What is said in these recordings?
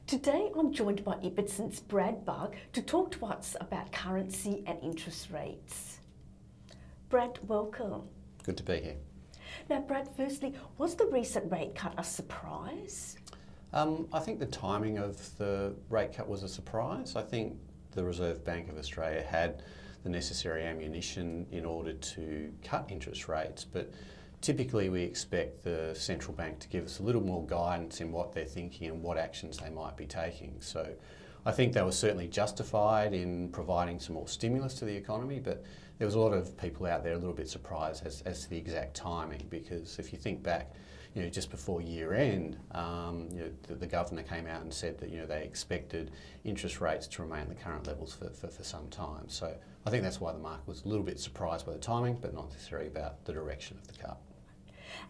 Today I'm joined by Ibbotson's Bugg to talk to us about currency and interest rates. Brad, welcome. Good to be here. Now Brad, firstly, was the recent rate cut a surprise? I think the timing of the rate cut was a surprise. I think the Reserve Bank of Australia had the necessary ammunition in order to cut interest rates, but typically we expect the central bank to give us a little more guidance in what they're thinking and what actions they might be taking. So I think they were certainly justified in providing some more stimulus to the economy, but there was a lot of people out there a little bit surprised as to the exact timing, because if you think back, just before year end, the governor came out and said that they expected interest rates to remain at the current levels for some time. So I think that's why the market was a little bit surprised by the timing, but not necessarily about the direction of the cut.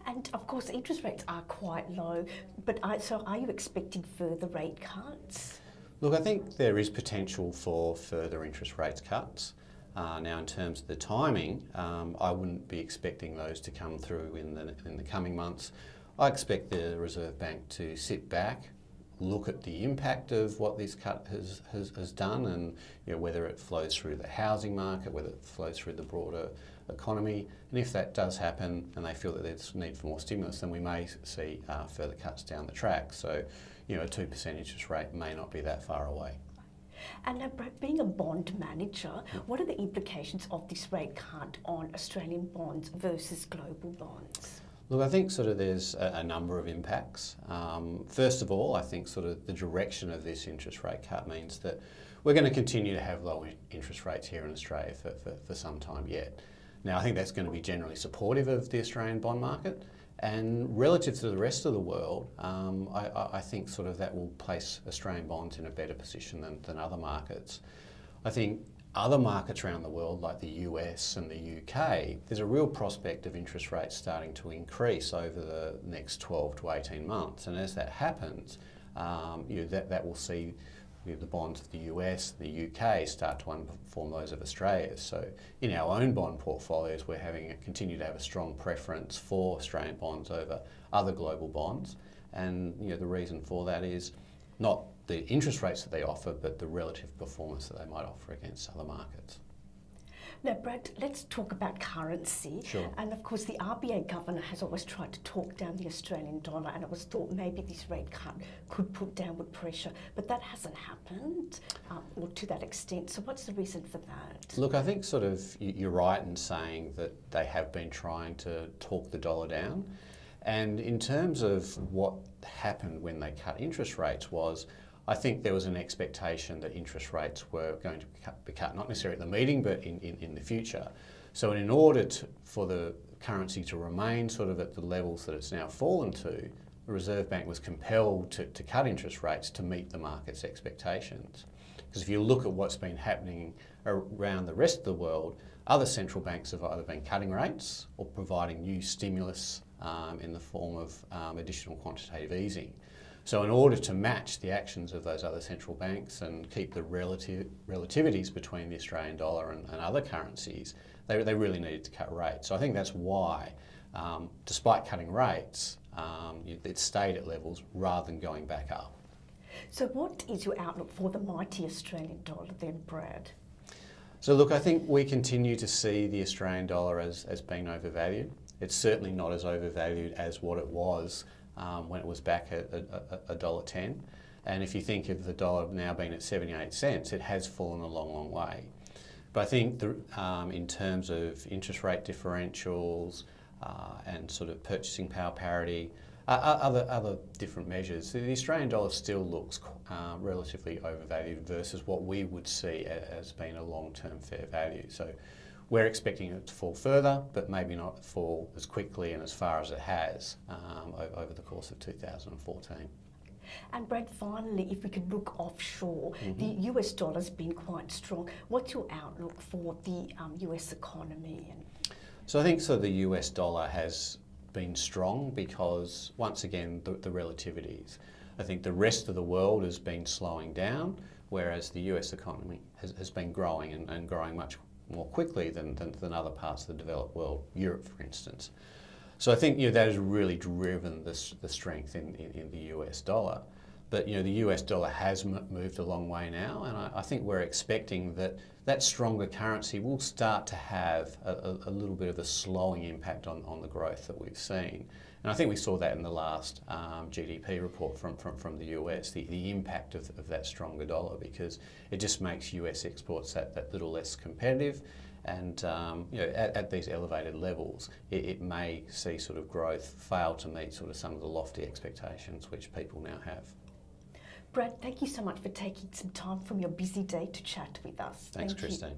And of course, interest rates are quite low, but so are you expecting further rate cuts? Look, I think there is potential for further interest rates cuts. Now, in terms of the timing, I wouldn't be expecting those to come through in the coming months. I expect the Reserve Bank to sit back, look at the impact of what this cut has done, and whether it flows through the housing market, whether it flows through the broader economy. And if that does happen and they feel that there's need for more stimulus, then we may see further cuts down the track. So, a 2% interest rate may not be that far away. And now, Brad, being a bond manager, what are the implications of this rate cut on Australian bonds versus global bonds? Look, I think there's a number of impacts. First of all, I think the direction of this interest rate cut means that we're going to continue to have low interest rates here in Australia for some time yet. Now, I think that's going to be generally supportive of the Australian bond market, and relative to the rest of the world, I think that will place Australian bonds in a better position than other markets. I think other markets around the world, like the US and the UK, there's a real prospect of interest rates starting to increase over the next 12 to 18 months. And as that happens, that will see the bonds of the US, the UK start to underperform those of Australia. So in our own bond portfolios, we're continue to have a strong preference for Australian bonds over other global bonds. And the reason for that is not the interest rates that they offer, but the relative performance that they might offer against other markets. Now, Brad, let's talk about currency. Sure. And of course, the RBA governor has always tried to talk down the Australian dollar, and it was thought maybe this rate cut could put downward pressure, but that hasn't happened, or to that extent. So what's the reason for that? Look, I think you're right in saying that they have been trying to talk the dollar down. And in terms of what happened when they cut interest rates I think there was an expectation that interest rates were going to be cut, not necessarily at the meeting, but in the future. So in order for the currency to remain at the levels that it's now fallen to, the Reserve Bank was compelled to cut interest rates to meet the market's expectations. Because if you look at what's been happening around the rest of the world, other central banks have either been cutting rates or providing new stimulus in the form of additional quantitative easing. So in order to match the actions of those other central banks and keep the relativities between the Australian dollar and other currencies, they really needed to cut rates. So I think that's why, despite cutting rates, it stayed at levels rather than going back up. So what is your outlook for the mighty Australian dollar then, Brad? So look, I think we continue to see the Australian dollar as being overvalued. It's certainly not as overvalued as what it was when it was back at $1.10. And if you think of the dollar now being at 78 cents, it has fallen a long, long way. But I think in terms of interest rate differentials and purchasing power parity, other different measures, the Australian dollar still looks relatively overvalued versus what we would see as being a long-term fair value. So we're expecting it to fall further, but maybe not fall as quickly and as far as it has over the course of 2014. And Brad, finally, if we could look offshore, the US dollar's been quite strong. What's your outlook for the US economy? So I think the US dollar has been strong because, once again, the relativities. I think the rest of the world has been slowing down, whereas the US economy has been growing and growing much more quickly than other parts of the developed world, Europe, for instance. So I think that has really driven the strength in the US dollar. But the US dollar has moved a long way now, and I think we're expecting that stronger currency will start to have a little bit of a slowing impact on the growth that we've seen. And I think we saw that in the last GDP report from the US, the impact of that stronger dollar, because it just makes US exports that little less competitive. And at these elevated levels, it may see sort of growth fail to meet sort of some of the lofty expectations which people now have. Brad, thank you so much for taking some time from your busy day to chat with us. Thanks, Christine.